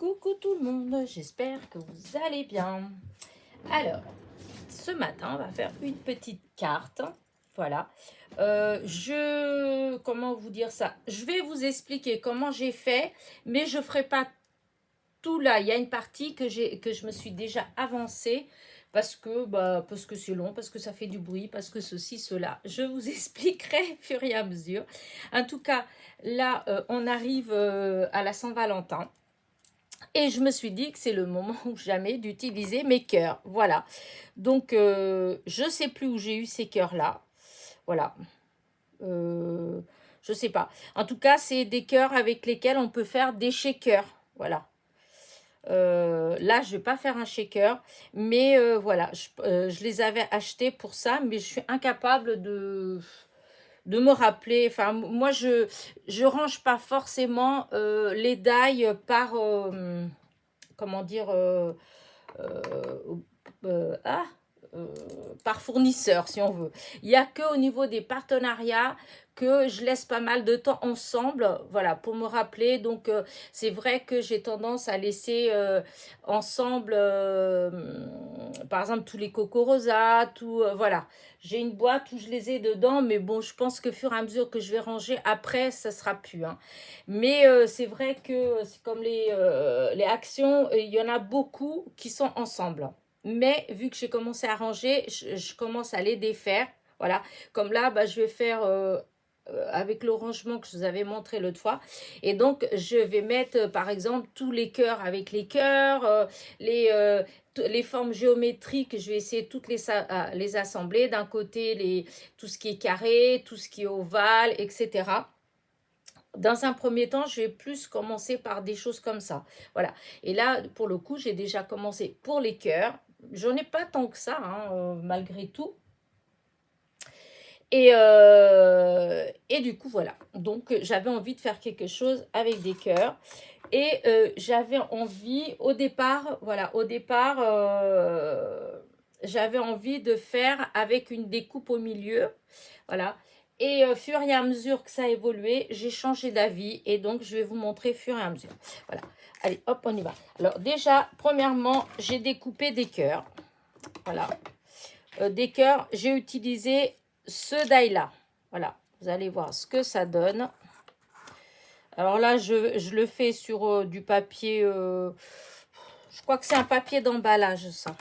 Coucou tout le monde, j'espère que vous allez bien. Alors, ce matin, on va faire une petite carte. Voilà. Comment vous dire ça? Je vais vous expliquer comment j'ai fait, mais je ne ferai pas tout là. Il y a une partie que je me suis déjà avancée parce que c'est long, parce que ça fait du bruit, parce que ceci, cela. Je vous expliquerai au fur et à mesure. En tout cas, là, on arrive à la Saint-Valentin. Et je me suis dit que c'est le moment ou jamais d'utiliser mes cœurs. Voilà. Donc, je ne sais plus où j'ai eu ces cœurs-là. Voilà. Je ne sais pas. En tout cas, c'est des cœurs avec lesquels on peut faire des shakers. Voilà. Là, je ne vais pas faire un shaker. Mais voilà, je les avais achetés pour ça. Mais je suis incapable de me rappeler. Enfin, moi, je range pas forcément les die par... comment dire, euh, euh, ah, euh, par fournisseur, si on veut. Il n'y a qu'au niveau des partenariats que je laisse pas mal de temps ensemble, voilà, pour me rappeler. Donc, c'est vrai que j'ai tendance à laisser ensemble, par exemple, tous les Coco Rosa, tout, voilà. J'ai une boîte où je les ai dedans, mais bon, je pense que au fur et à mesure que je vais ranger, après, ça sera plus, hein. Mais c'est vrai que c'est comme les actions, il y en a beaucoup qui sont ensemble. Mais vu que j'ai commencé à ranger, je commence à les défaire. Voilà, comme là, je vais faire avec le rangement que je vous avais montré l'autre fois. Et donc, je vais mettre, par exemple, tous les cœurs avec les cœurs, les formes géométriques, je vais essayer de toutes les assembler. D'un côté, tout ce qui est carré, tout ce qui est ovale, etc. Dans un premier temps, je vais plus commencer par des choses comme ça. Voilà. Et là, pour le coup, j'ai déjà commencé pour les cœurs. J'en ai pas tant que ça, hein, malgré tout. Et du coup, voilà. Donc, j'avais envie de faire quelque chose avec des cœurs. Et j'avais envie, au départ, voilà, j'avais envie de faire avec une découpe au milieu. Voilà. Et au fur et à mesure que ça a évolué, j'ai changé d'avis. Et donc, je vais vous montrer au fur et à mesure. Voilà. Allez, hop, on y va. Alors, déjà, premièrement, j'ai découpé des cœurs. Voilà. Des cœurs, j'ai utilisé ce die-là. Voilà. Vous allez voir ce que ça donne. Alors là, je le fais sur du papier... je crois que c'est un papier d'emballage, ça.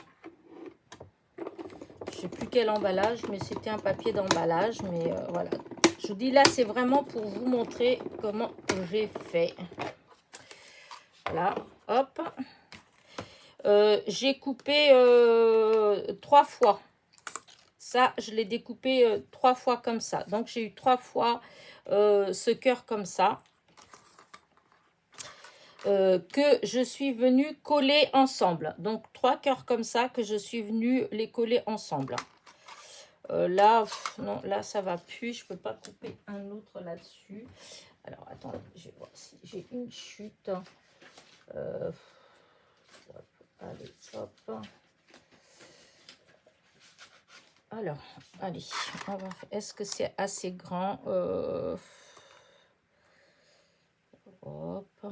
Je ne sais plus quel emballage, mais c'était un papier d'emballage. Mais voilà. Je vous dis, là, c'est vraiment pour vous montrer comment j'ai fait. Voilà, hop. J'ai coupé 3 fois. Ça, je l'ai découpé 3 fois comme ça. Donc, j'ai eu 3 fois ce cœur comme ça. Que je suis venue coller ensemble. Donc, 3 cœurs comme ça que je suis venue les coller ensemble. Là, non, là, ça va plus. Je peux pas couper un autre là-dessus. Alors, attendez, je vais voir si j'ai une chute. Allez, hop. Alors, allez, est-ce que c'est assez grand? Hop.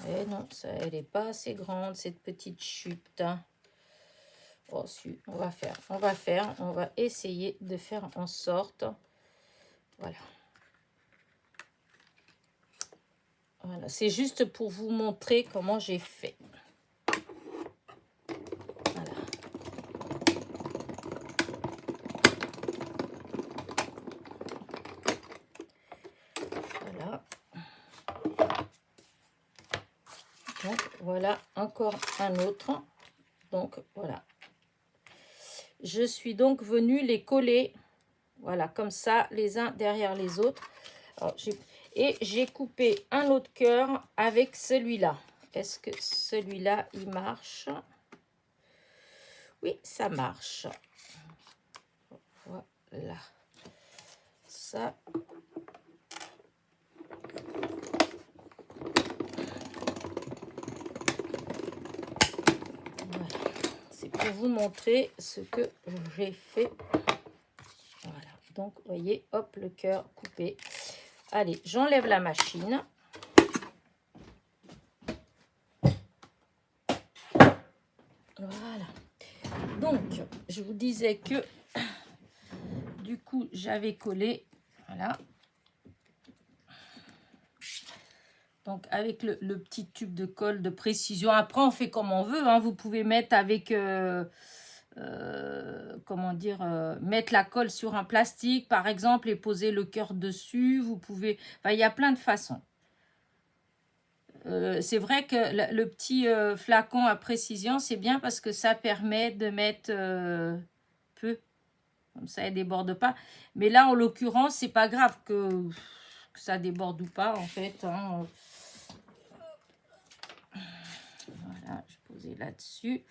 Eh non, ça, elle n'est pas assez grande, cette petite chute. Oh, si, on va essayer de faire en sorte. Voilà. Voilà, c'est juste pour vous montrer comment j'ai fait. Voilà. Voilà. Donc, voilà encore un autre. Donc, voilà. Je suis donc venue les coller, voilà, comme ça, les uns derrière les autres. Alors, j'ai coupé un autre cœur avec celui-là. Est-ce que celui-là, il marche? Oui, ça marche. Voilà. Ça. Voilà. C'est pour vous montrer ce que j'ai fait. Voilà. Donc, vous voyez, hop, le cœur coupé. Allez, j'enlève la machine. Voilà. Donc, je vous disais que du coup, j'avais collé. Voilà. Donc, avec le petit tube de colle de précision. Après, on fait comme on veut. Hein. Vous pouvez mettre avec... comment dire, mettre la colle sur un plastique, par exemple, et poser le cœur dessus. Vous pouvez... Enfin, il y a plein de façons. C'est vrai que le petit flacon à précision, c'est bien parce que ça permet de mettre peu. Comme ça, elle ne déborde pas. Mais là, en l'occurrence, c'est pas grave que ça déborde ou pas, en fait. Hein. Voilà, je posais là-dessus.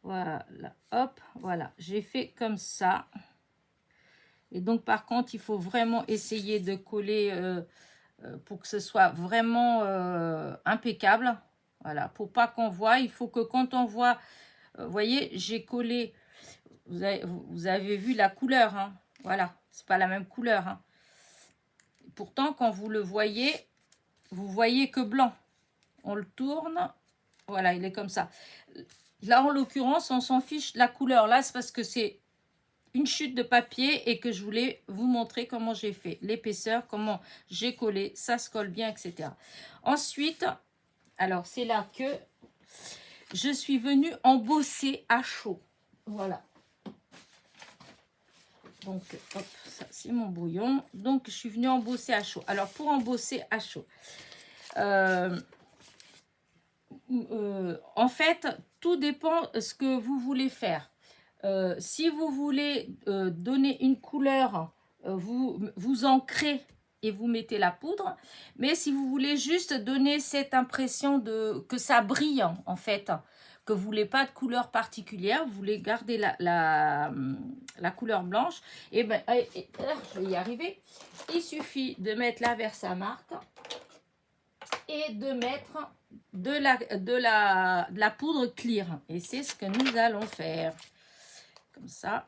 Voilà, hop, voilà. J'ai fait comme ça. Et donc, par contre, il faut vraiment essayer de coller pour que ce soit vraiment impeccable. Voilà, pour pas qu'on voit. Il faut que quand on voit, vous voyez, j'ai collé, vous avez vu la couleur. Hein. Voilà, c'est pas la même couleur. Hein. Pourtant, quand vous le voyez, vous voyez que blanc. On le tourne. Voilà, il est comme ça. Là, en l'occurrence, on s'en fiche de la couleur. Là, c'est parce que c'est une chute de papier et que je voulais vous montrer comment j'ai fait l'épaisseur, comment j'ai collé, ça se colle bien, etc. Ensuite, alors c'est là que je suis venue embosser à chaud. Voilà. Donc, hop, ça c'est mon brouillon. Donc, je suis venue embosser à chaud. Alors, pour embosser à chaud, en fait, tout dépend de ce que vous voulez faire. Si vous voulez donner une couleur, vous ancrez et vous mettez la poudre. Mais si vous voulez juste donner cette impression que ça brille, en fait, que vous voulez pas de couleur particulière, vous voulez garder la couleur blanche, et ben, je vais y arriver. Il suffit de mettre la Versamark et de mettre de la poudre clear. Et c'est ce que nous allons faire. Comme ça.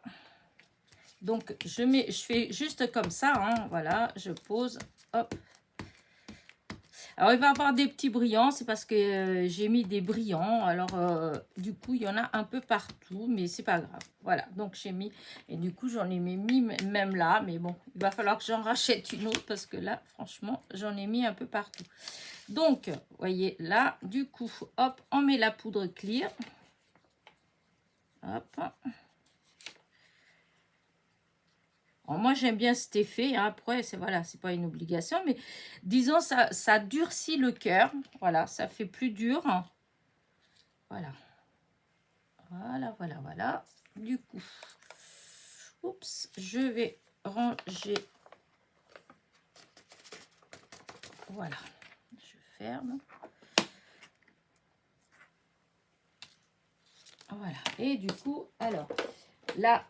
Donc, je fais juste comme ça. Hein, voilà, je pose. Hop. Alors, il va y avoir des petits brillants. C'est parce que j'ai mis des brillants. Alors, du coup, il y en a un peu partout. Mais c'est pas grave. Voilà, donc j'ai mis. Et du coup, j'en ai mis même là. Mais bon, il va falloir que j'en rachète une autre. Parce que là, franchement, j'en ai mis un peu partout. Donc, vous voyez, là, du coup, hop, on met la poudre clear. Hop. Alors moi, j'aime bien cet effet. Hein. Après, voilà, c'est pas une obligation. Mais disons, ça durcit le cœur. Voilà, ça fait plus dur. Voilà. Voilà, voilà, voilà. Du coup, oups, je vais ranger. Voilà. Je ferme. Voilà. Et du coup, alors, là,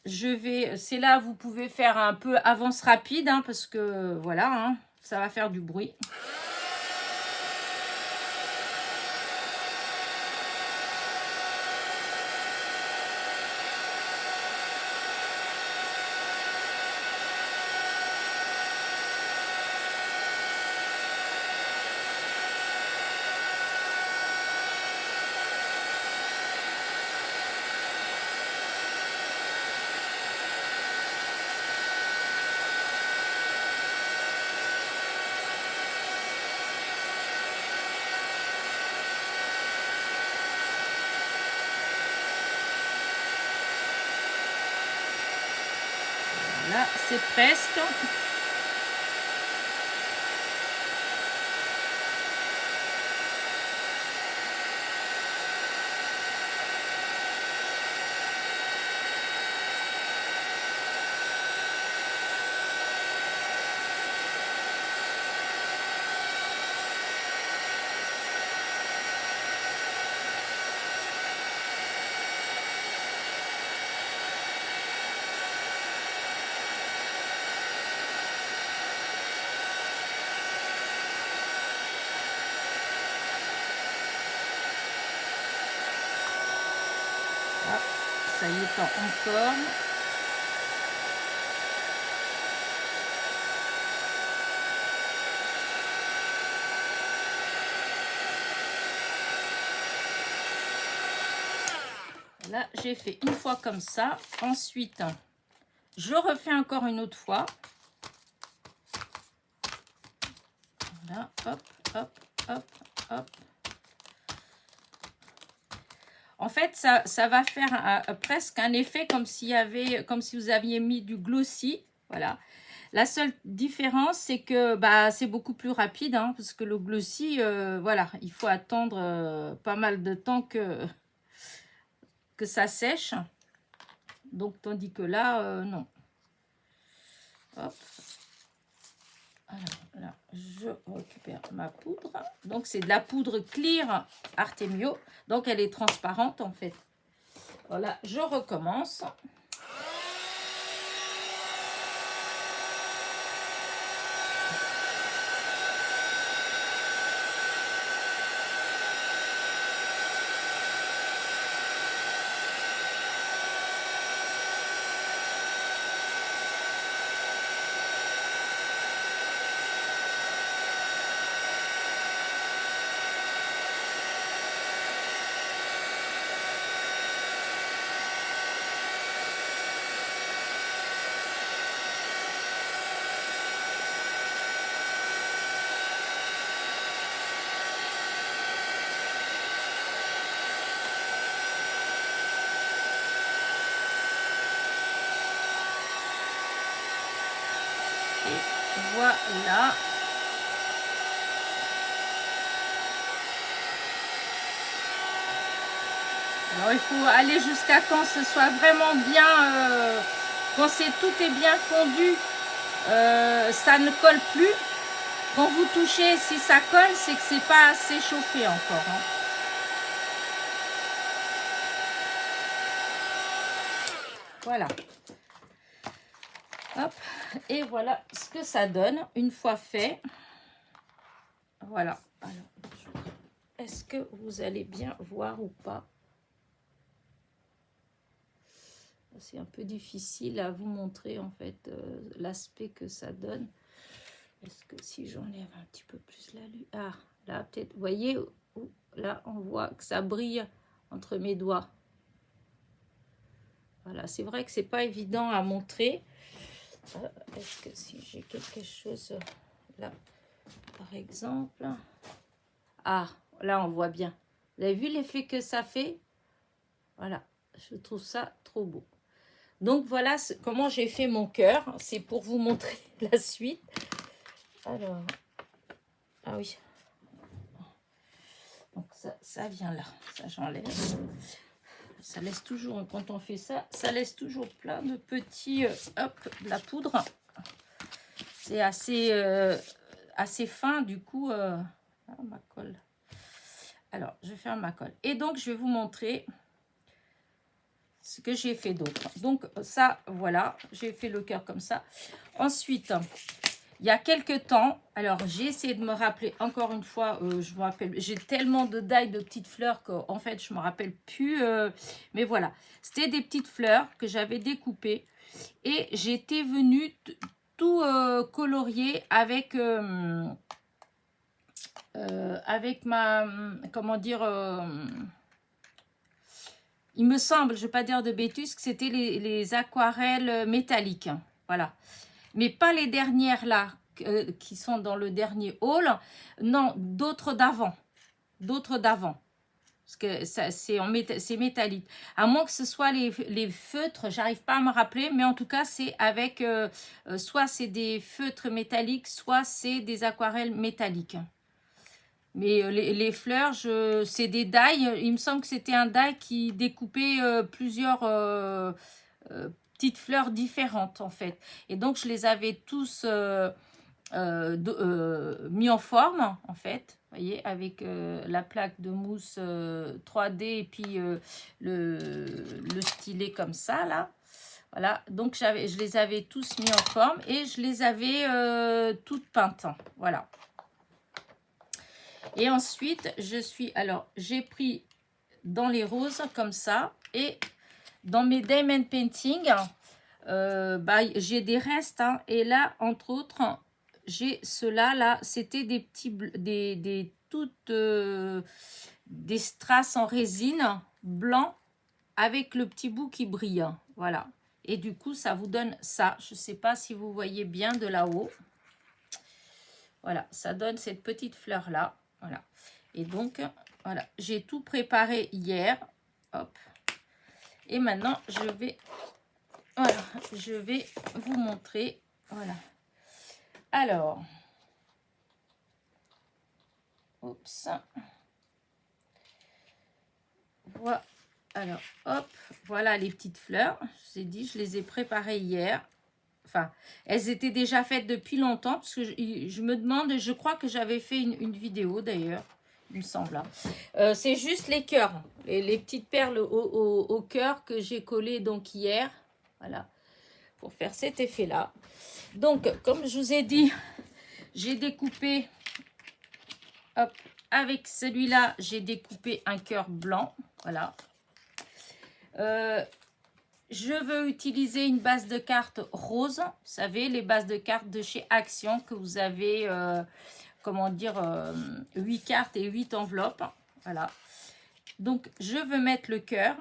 c'est là, vous pouvez faire un peu avance rapide, hein, parce que, voilà, hein, ça va faire du bruit. Là, c'est presque. Ça y est pas encore. Là, j'ai fait une fois comme ça. Ensuite, je refais encore une autre fois. Voilà, hop, hop, hop, hop. En fait, ça va faire presque un effet comme s'il y avait, comme si vous aviez mis du glossy. Voilà. La seule différence, c'est que bah, c'est beaucoup plus rapide, hein, parce que le glossy, voilà, il faut attendre pas mal de temps que ça sèche. Donc, tandis que là, non. Hop. Alors, là, je récupère ma poudre. Donc, c'est de la poudre Clear Artemio. Donc, elle est transparente, en fait. Voilà, je recommence. Voilà. Alors, il faut aller jusqu'à quand ce soit vraiment bien, quand tout est bien fondu, ça ne colle plus. Quand vous touchez, si ça colle, c'est que c'est pas assez chauffé encore. Hein. Voilà. Hop. Et voilà ce que ça donne une fois fait. Voilà. Alors, est-ce que vous allez bien voir ou pas? C'est un peu difficile à vous montrer en fait l'aspect que ça donne. Est-ce que si j'enlève un petit peu plus la lumière, ah là peut-être, vous voyez, là on voit que ça brille entre mes doigts. Voilà, c'est vrai que c'est pas évident à montrer. Est-ce que si j'ai quelque chose là, par exemple, ah là on voit bien. Vous avez vu l'effet que ça fait? Voilà, je trouve ça trop beau. Donc voilà comment j'ai fait mon cœur. C'est pour vous montrer la suite. Alors, ah oui. Donc ça vient là. Ça j'enlève. Ça laisse toujours, quand on fait ça, ça laisse toujours plein de petits, hop, de la poudre. C'est assez fin, du coup, ma colle. Alors, je vais faire ma colle. Et donc, je vais vous montrer ce que j'ai fait d'autre. Donc, ça, voilà, j'ai fait le cœur comme ça. Ensuite, il y a quelques temps, alors j'ai essayé de me rappeler, encore une fois, je me rappelle, j'ai tellement de die de petites fleurs qu'en fait, je ne me rappelle plus. Mais voilà, c'était des petites fleurs que j'avais découpées et j'étais venue tout colorier avec ma, comment dire, il me semble, je ne vais pas dire de bêtises, que c'était les aquarelles métalliques. Voilà. Mais pas les dernières là, qui sont dans le dernier haul. Non, d'autres d'avant. D'autres d'avant. Parce que c'est métallique. À moins que ce soit les feutres, j'arrive pas à me rappeler, mais en tout cas, c'est avec, soit c'est des feutres métalliques, soit c'est des aquarelles métalliques. Mais les fleurs, c'est des die. Il me semble que c'était un die qui découpait plusieurs petites fleurs différentes, en fait. Et donc, je les avais tous mis en forme, en fait. Vous voyez, avec la plaque de mousse 3D et puis le stylet comme ça, là. Voilà, donc je les avais tous mis en forme et je les avais toutes peintes. Voilà. Et ensuite, j'ai pris dans les roses comme ça et dans mes diamond painting, j'ai des restes. Hein, et là, entre autres, j'ai ceux-là, là, c'était des petits, des strass en résine blanc avec le petit bout qui brille. Voilà. Et du coup, ça vous donne ça. Je ne sais pas si vous voyez bien de là-haut. Voilà, ça donne cette petite fleur-là. Voilà. Et donc, voilà, j'ai tout préparé hier. Hop. Et maintenant, voilà, je vais vous montrer. Voilà. Alors, oups. Voilà. Alors, hop, voilà les petites fleurs. Je vous ai dit, je les ai préparées hier. Enfin, elles étaient déjà faites depuis longtemps, parce que je me demande, je crois que j'avais fait une vidéo d'ailleurs, il me semble. Hein. C'est juste les cœurs, les petites perles au cœur que j'ai collées donc hier. Voilà, pour faire cet effet-là. Donc, comme je vous ai dit, j'ai découpé, hop, avec celui-là, j'ai découpé un cœur blanc. Voilà. Je veux utiliser une base de cartes rose. Vous savez, les bases de cartes de chez Action que vous avez, comment dire, 8 cartes et 8 enveloppes. Voilà. Donc, je veux mettre le cœur.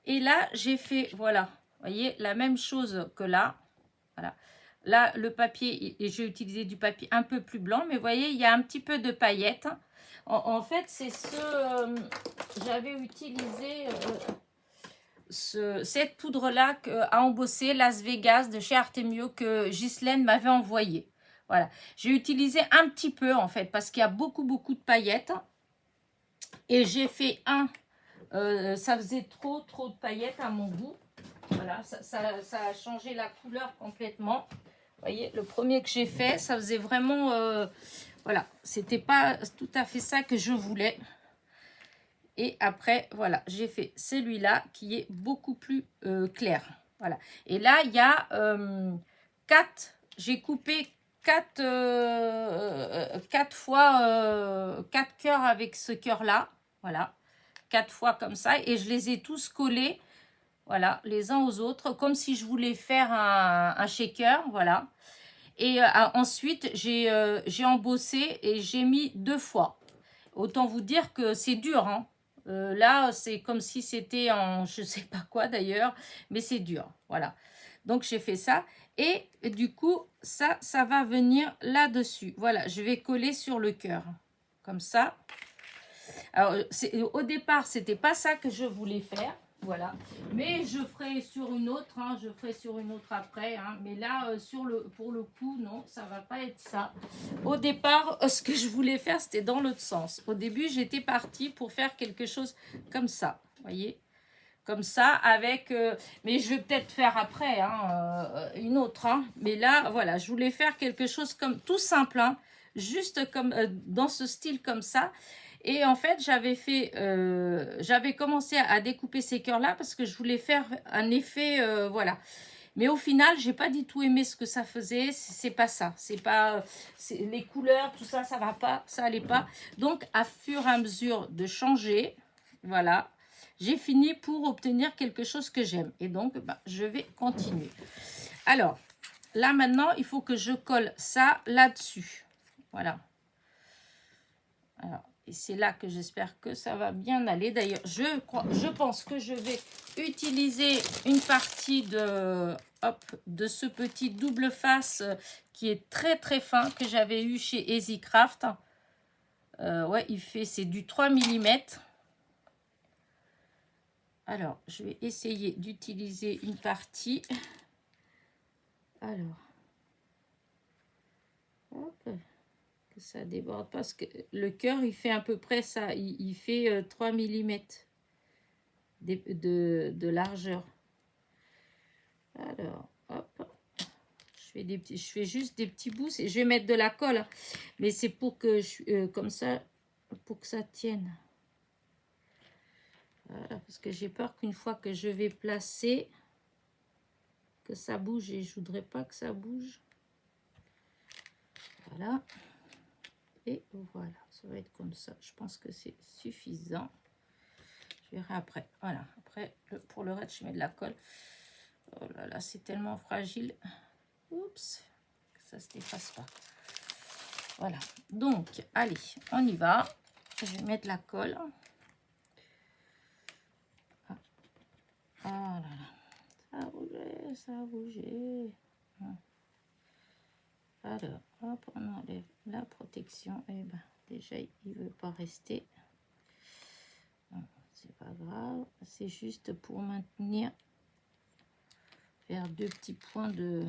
Et là, j'ai fait, voilà, vous voyez, la même chose que là. Voilà. Là, le papier, et j'ai utilisé du papier un peu plus blanc, mais vous voyez, il y a un petit peu de paillettes. En fait, c'est j'avais utilisé cette poudre-là à embosser Las Vegas de chez Artemio que Ghislaine m'avait envoyé. Voilà. J'ai utilisé un petit peu, en fait, parce qu'il y a beaucoup de paillettes. Et j'ai fait ça faisait trop de paillettes à mon goût. Voilà, ça a changé la couleur complètement. Vous voyez, le premier que j'ai fait, ça faisait vraiment... voilà, c'était pas tout à fait ça que je voulais. Et après, voilà, j'ai fait celui-là qui est beaucoup plus clair. Voilà. Et là, il y a 4... J'ai coupé 4 fois 4 cœurs avec ce cœur-là. Voilà. 4 fois comme ça. Et je les ai tous collés. Voilà, les uns aux autres, comme si je voulais faire un shaker, voilà. Et ensuite, j'ai embossé et j'ai mis 2 fois. Autant vous dire que c'est dur, hein. Là, c'est comme si c'était en je sais pas quoi d'ailleurs, mais c'est dur, voilà. Donc, j'ai fait ça. Et du coup, ça va venir là-dessus. Voilà, je vais coller sur le cœur, comme ça. Alors, au départ, c'était pas ça que je voulais faire. Voilà, mais je ferai sur une autre, hein, je ferai sur une autre après, hein, mais là, pour le coup, non, ça va pas être ça. Au départ, ce que je voulais faire, c'était dans l'autre sens. Au début, j'étais partie pour faire quelque chose comme ça, voyez, comme ça, avec, mais je vais peut-être faire après, hein, une autre, hein, mais là, voilà, je voulais faire quelque chose comme tout simple, hein, juste comme dans ce style comme ça. Et en fait, j'avais commencé à découper ces cœurs-là parce que je voulais faire un effet, voilà. Mais au final, j'ai pas du tout aimé ce que ça faisait. C'est pas ça. C'est pas les couleurs, tout ça, ça va pas, ça allait pas. Donc, à fur et à mesure de changer, voilà, j'ai fini pour obtenir quelque chose que j'aime. Et donc, je vais continuer. Alors, là maintenant, il faut que je colle ça là-dessus. Voilà. Alors. Et c'est là que j'espère que ça va bien aller. D'ailleurs, je pense que je vais utiliser une partie de ce petit double face qui est très fin que j'avais eu chez EasyCraft. Ouais, c'est du 3 mm. Alors, je vais essayer d'utiliser une partie. Alors, hop. Que ça déborde parce que le cœur il fait à peu près ça, il fait 3 mm de largeur. Alors hop, je fais juste des petits bouts et je vais mettre de la colle, mais c'est pour que comme ça, pour que ça tienne. Voilà, parce que j'ai peur qu'une fois que je vais placer que ça bouge et je voudrais pas que ça bouge. Voilà. Et voilà, ça va être comme ça. Je pense que c'est suffisant. Je verrai après. Voilà, après, pour le reste, je mets de la colle. Oh là là, c'est tellement fragile. Oups, ça ne se défasse pas. Voilà, donc, allez, on y va. Je vais mettre la colle. Oh là là, ça a bougé, ça a bougé. Alors, hop, on enlève la protection. Et ben, déjà, il ne veut pas rester. C'est pas grave, c'est juste pour maintenir, faire deux petits points de...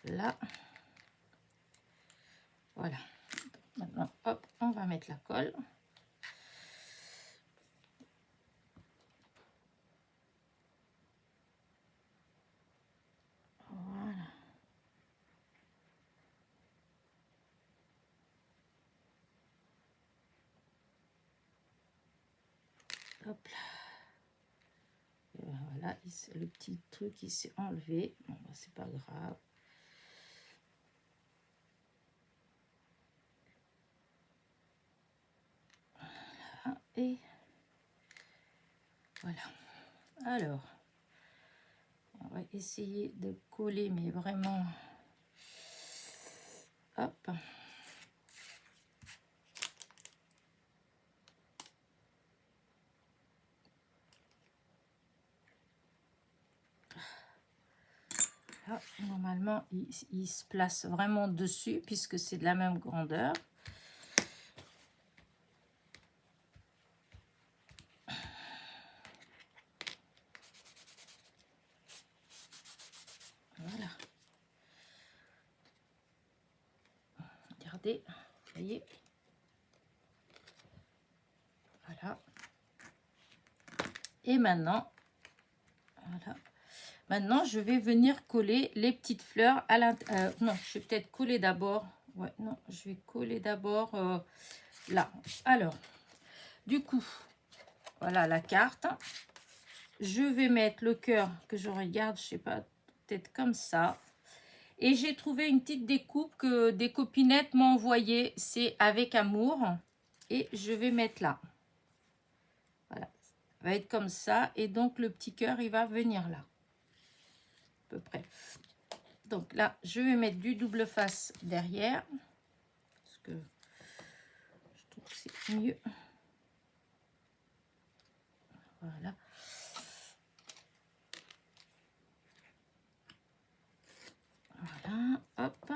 Là. Voilà. Maintenant, hop, on va mettre la colle. Voilà. Hop là. Et voilà, le petit truc il s'est enlevé. Bon, bah, c'est pas grave. Voilà. Et voilà. Alors, on va essayer de coller, mais vraiment... Hop. Là, normalement, il se place vraiment dessus puisque c'est de la même grandeur. Voilà. Regardez, vous voyez. Voilà. Et maintenant, voilà. Maintenant, je vais venir coller les petites fleurs à l'intérieur. Non, je vais peut-être coller d'abord. Ouais, non, je vais coller d'abord là. Alors, du coup, voilà la carte. Je vais mettre le cœur que je regarde, je sais pas, peut-être comme ça. Et j'ai trouvé une petite découpe que des copinettes m'ont envoyée. C'est avec amour. Et je vais mettre là. Voilà. Ça va être comme ça. Et donc, le petit cœur, il va venir là. À peu près. Donc là, je vais mettre du double face derrière. Parce que je trouve que c'est mieux. Voilà. Voilà. Hop.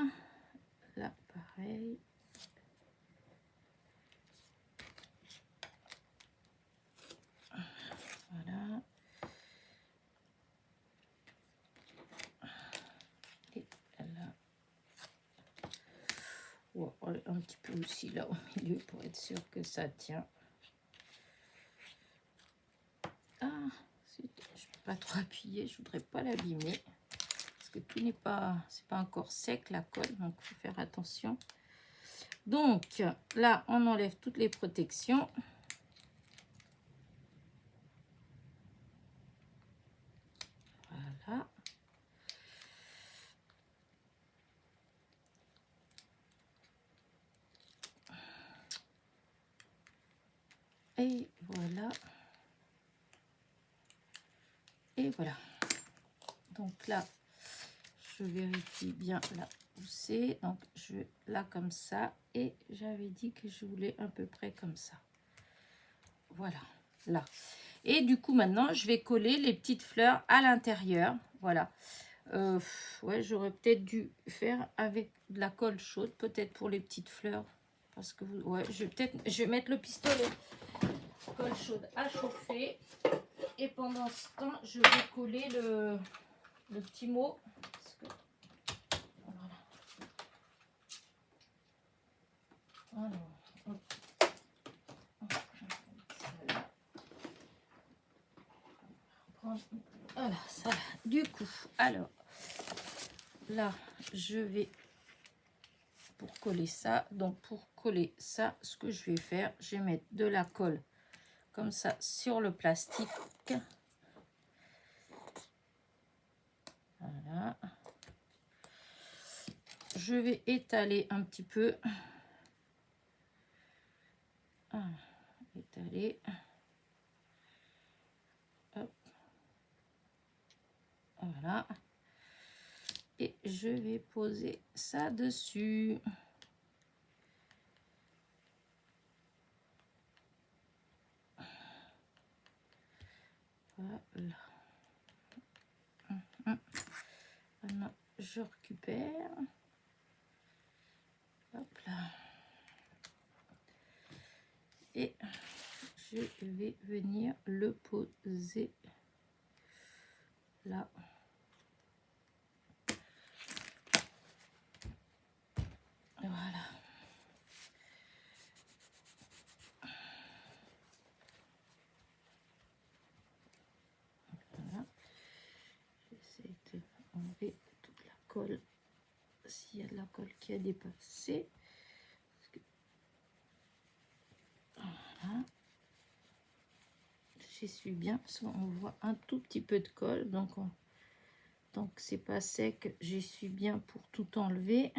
Là, pareil. Voilà. Et là. Oh, un petit peu aussi là au milieu pour être sûr que ça tient. Ah, je ne peux pas trop appuyer, je voudrais pas l'abîmer. Parce que tout n'est pas, c'est pas encore sec la colle, donc il faut faire attention. Donc là, on enlève toutes les protections. Voilà. Et voilà. Et voilà. Donc là, je vérifie bien là où c'est. Donc je là comme ça. Et j'avais dit que je voulais à peu près comme ça. Voilà, là. Et du coup, maintenant, je vais coller les petites fleurs à l'intérieur. Voilà. Ouais, j'aurais peut-être dû faire avec de la colle chaude, peut-être pour les petites fleurs. Parce que, ouais, je vais mettre le pistolet colle chaude à chauffer. Et pendant ce temps, je vais coller le petit mot. Parce que, voilà. Alors, hop. Voilà, ça. Du coup, alors, là, je vais, pour coller ça, donc pour coller ça, ce que je vais faire, je vais mettre de la colle comme ça sur le plastique. Voilà. Je vais étaler un petit peu. Étaler. Hop. Voilà. Et je vais poser ça dessus. Voilà. Maintenant, je récupère. Hop là. Et je vais venir le poser là. Voilà. Voilà. J'essaie d'enlever toute la colle. S'il y a de la colle qui a dépassé. Voilà. J'essuie bien parce qu'on voit un tout petit peu de colle. Donc, tant que c'est pas sec, j'essuie bien pour tout enlever.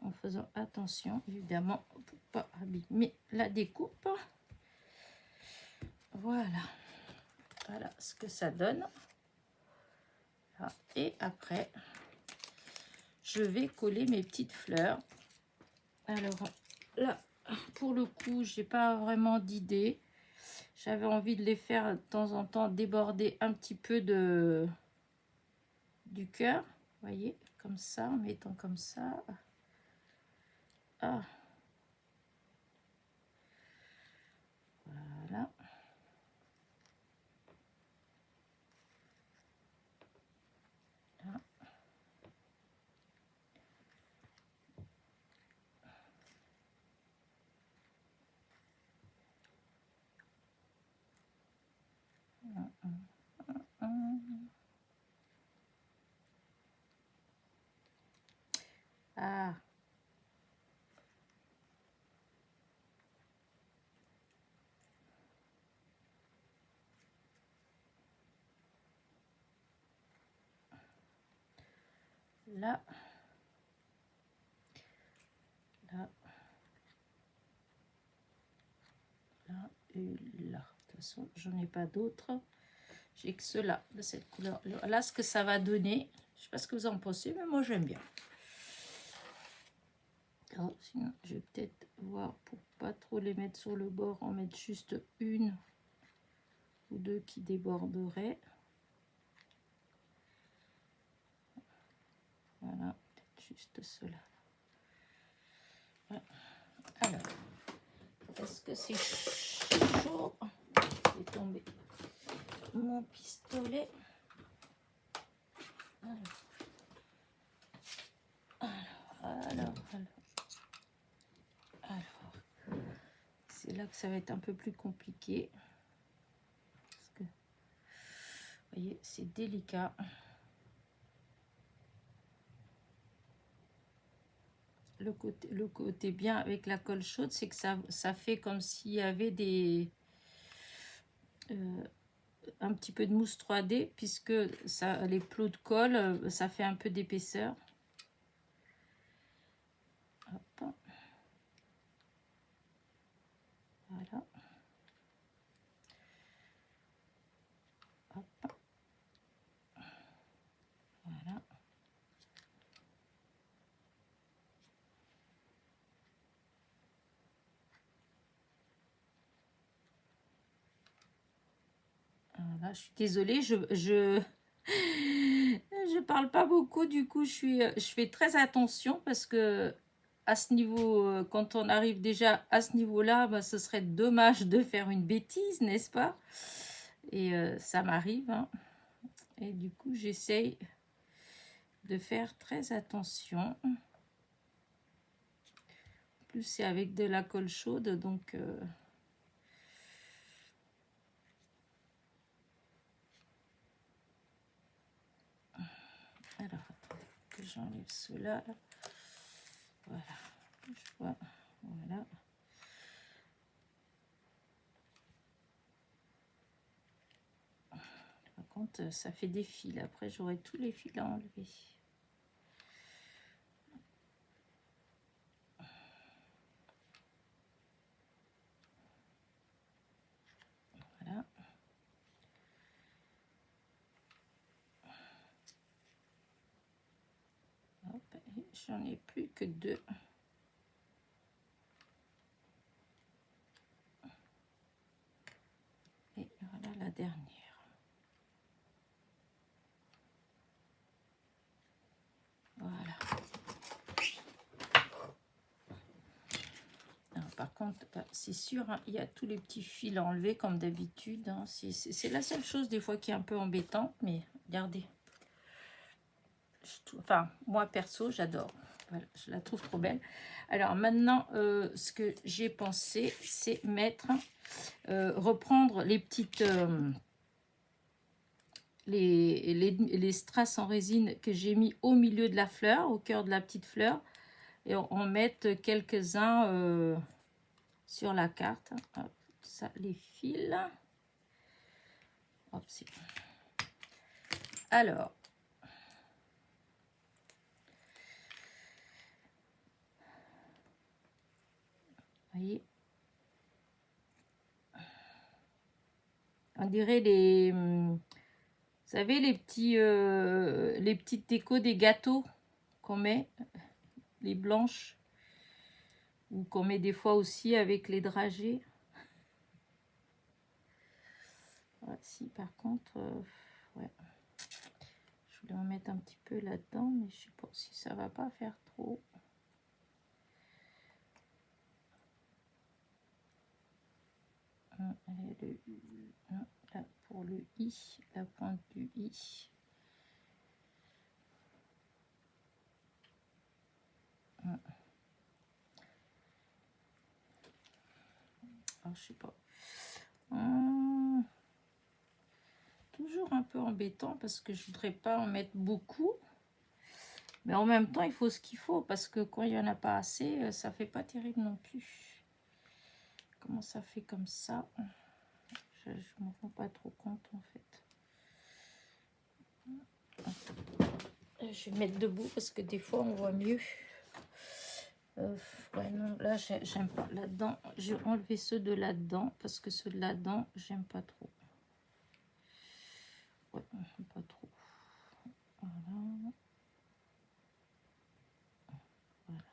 En faisant attention, évidemment, pour pas abîmer la découpe. Voilà. Voilà ce que ça donne. Et après, je vais coller mes petites fleurs. Alors là, pour le coup, j'ai pas vraiment d'idée. J'avais envie de les faire de temps en temps déborder un petit peu du cœur. Vous voyez, comme ça, en mettant comme ça. Ah. Voilà. Là. Ah. Là. Là. Là et là. De toute façon, j'en ai pas d'autres. J'ai que ceux-là, de cette couleur. Là, ce que ça va donner, je sais pas ce que vous en pensez, mais moi, j'aime bien. Alors, sinon, je vais peut-être voir pour pas trop les mettre sur le bord, en mettre juste une ou deux qui déborderaient. Voilà, peut-être juste cela. Ouais. Alors, est-ce que c'est chaud? Je vais tomber mon pistolet. Alors, c'est là que ça va être un peu plus compliqué. Parce que, vous voyez, c'est délicat. Le côté bien avec la colle chaude, c'est que ça fait comme s'il y avait des un petit peu de mousse 3D, puisque ça, les plots de colle, ça fait un peu d'épaisseur. Hop. Voilà. Hop. Voilà. Voilà, je suis désolée, je parle pas beaucoup, du coup je fais très attention parce que à ce niveau, quand on arrive déjà à ce niveau-là, bah, ce serait dommage de faire une bêtise, n'est-ce pas? Et ça m'arrive, hein. Et du coup j'essaye de faire très attention. En plus c'est avec de la colle chaude, donc alors attendez que j'enlève cela. Voilà, je vois, voilà. Par contre, ça fait des fils. Après, j'aurai tous les fils à enlever. Voilà. Hop, j'en ai plus que deux. Et voilà la dernière. contre, bah, c'est sûr, hein, il y a tous les petits fils à enlever comme d'habitude. Hein. C'est la seule chose des fois qui est un peu embêtante, mais regardez. Enfin, moi perso, j'adore. Voilà, je la trouve trop belle. Alors maintenant, ce que j'ai pensé, c'est mettre, reprendre les petites, les strass en résine que j'ai mis au milieu de la fleur, au cœur de la petite fleur, et en mettre quelques-uns sur la carte. Hop, ça les fils. Hop, c'est bon. Alors, vous voyez, on dirait vous savez, les petites décos des gâteaux qu'on met, les blanches, ou qu'on met des fois aussi avec les dragées. Ah, si, par contre, ouais. Je voulais en mettre un petit peu là-dedans, mais je sais pas si ça va pas faire trop. Là, pour le i, la pointe du i. Alors, je sais pas. Toujours un peu embêtant parce que je voudrais pas en mettre beaucoup. Mais en même temps, il faut ce qu'il faut parce que quand il n'y en a pas assez, ça fait pas terrible non plus. Comment ça fait comme ça? Je ne me rends pas trop compte en fait. Je vais mettre debout parce que des fois on voit mieux. Ouais, non, là j'aime pas. Là-dedans, je vais enlever ceux de là-dedans parce que ceux de là-dedans, j'aime pas trop. Ouais, pas trop. Voilà. Voilà.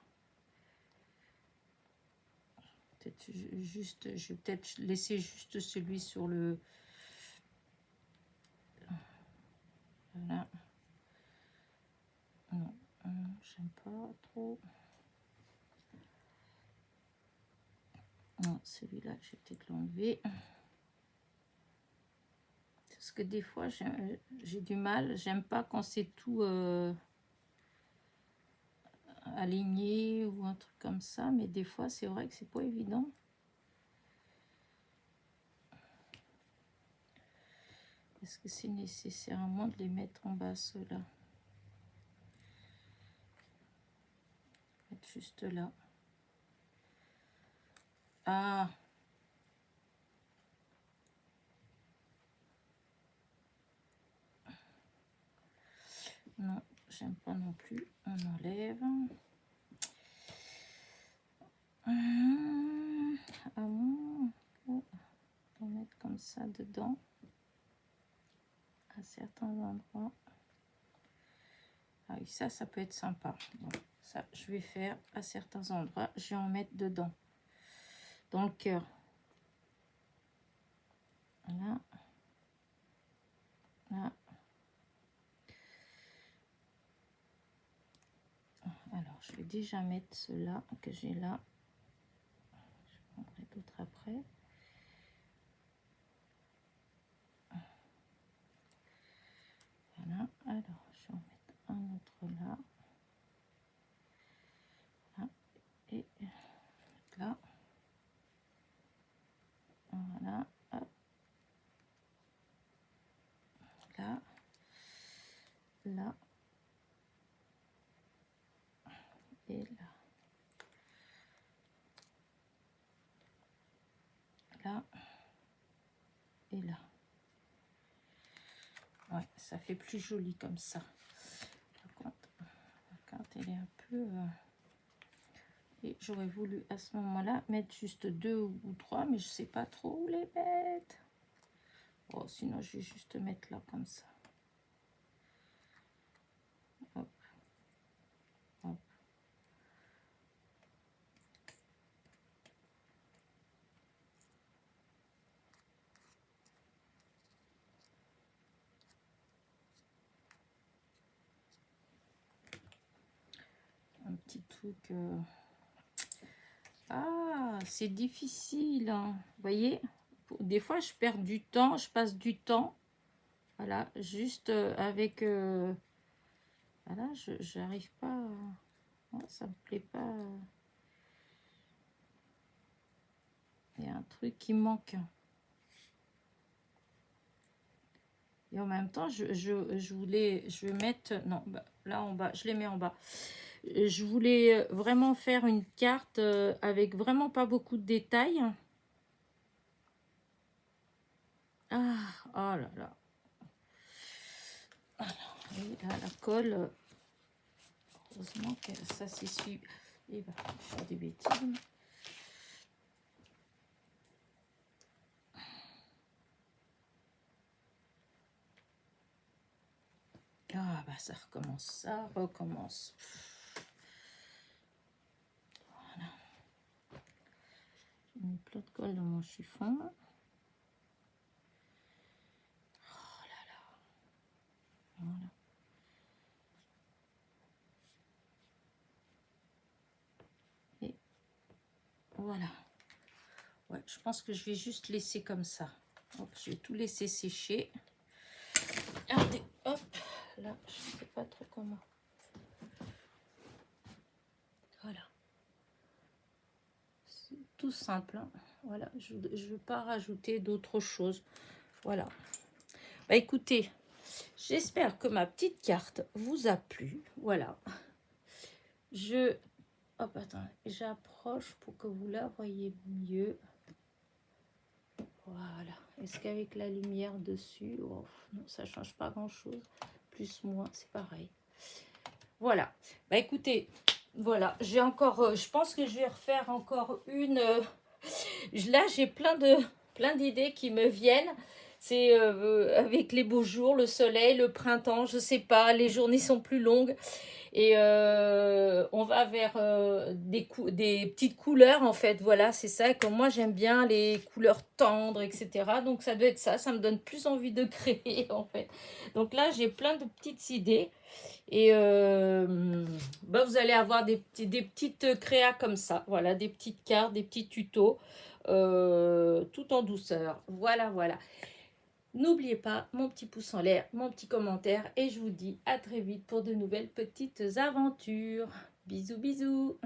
Peut-être juste, je vais peut-être laisser juste celui sur le. Voilà. Non, j'aime pas trop. Non, celui-là, je vais peut-être l'enlever. Parce que des fois, j'ai du mal. J'aime pas quand c'est tout aligné ou un truc comme ça. Mais des fois, c'est vrai que c'est pas évident. Est-ce que c'est nécessairement de les mettre en bas, ceux-là? Mettre juste là. Ah! Non, j'aime pas non plus. On enlève. Ah bon, on va mettre comme ça dedans à certains endroits. Ah oui, ça peut être sympa. Bon, ça, je vais faire à certains endroits. Je vais en mettre dedans, dans le cœur. Voilà. Là. Alors, je vais déjà mettre ceux-là que j'ai là. Je prendrai d'autres après. Voilà. Alors, je vais en mettre un autre là. Là. Et là. Voilà. Hop. Là. Là. Et là. Là. Et là. Ouais, ça fait plus joli comme ça. Par contre, la carte, elle est un peu... Et j'aurais voulu à ce moment-là mettre juste 2 ou 3, mais je sais pas trop où les mettre. Oh, sinon, je vais juste mettre là comme ça. Hop. Hop. Un petit truc... Ah, c'est difficile, hein. Vous voyez, des fois, je perds du temps, je passe du temps. Voilà, juste avec... voilà, je n'arrive pas... non, ça me plaît pas. Il y a un truc qui manque. Et en même temps, je voulais... Je vais mettre... Non, bah, là en bas, je les mets en bas. Je voulais vraiment faire une carte avec vraiment pas beaucoup de détails. Ah, oh là là. Alors, et là, la colle, heureusement que ça s'essuie. Et bah, je fais des bêtises. Ah bah ça recommence, ça recommence. Voilà. J'ai mis plein de colle dans mon chiffon. Oh là là. Voilà. Et voilà. Ouais, je pense que je vais juste laisser comme ça. Hop, je vais tout laisser sécher. Regardez, hop, là, je ne sais pas trop comment. Voilà. C'est tout simple. Hein. Voilà, je ne veux pas rajouter d'autres choses. Voilà. Bah écoutez, j'espère que ma petite carte vous a plu. Voilà. Hop, attends, j'approche pour que vous la voyez mieux. Voilà. Est-ce qu'avec la lumière dessus, oh, non, ça change pas grand-chose. Plus, moins, c'est pareil. Voilà. Bah écoutez, voilà. J'ai encore, je pense que je vais refaire encore une. Là, j'ai plein d'idées qui me viennent. C'est avec les beaux jours, le soleil, le printemps, je sais pas, les journées sont plus longues. Et on va vers des petites couleurs, en fait. Voilà, c'est ça. Comme moi, j'aime bien les couleurs tendres, etc. Donc, ça doit être ça. Ça me donne plus envie de créer, en fait. Donc là, j'ai plein de petites idées. Et bah, vous allez avoir des petites créas comme ça. Voilà, des petites cartes, des petits tutos. Tout en douceur. Voilà, voilà. N'oubliez pas mon petit pouce en l'air, mon petit commentaire et je vous dis à très vite pour de nouvelles petites aventures. Bisous, bisous.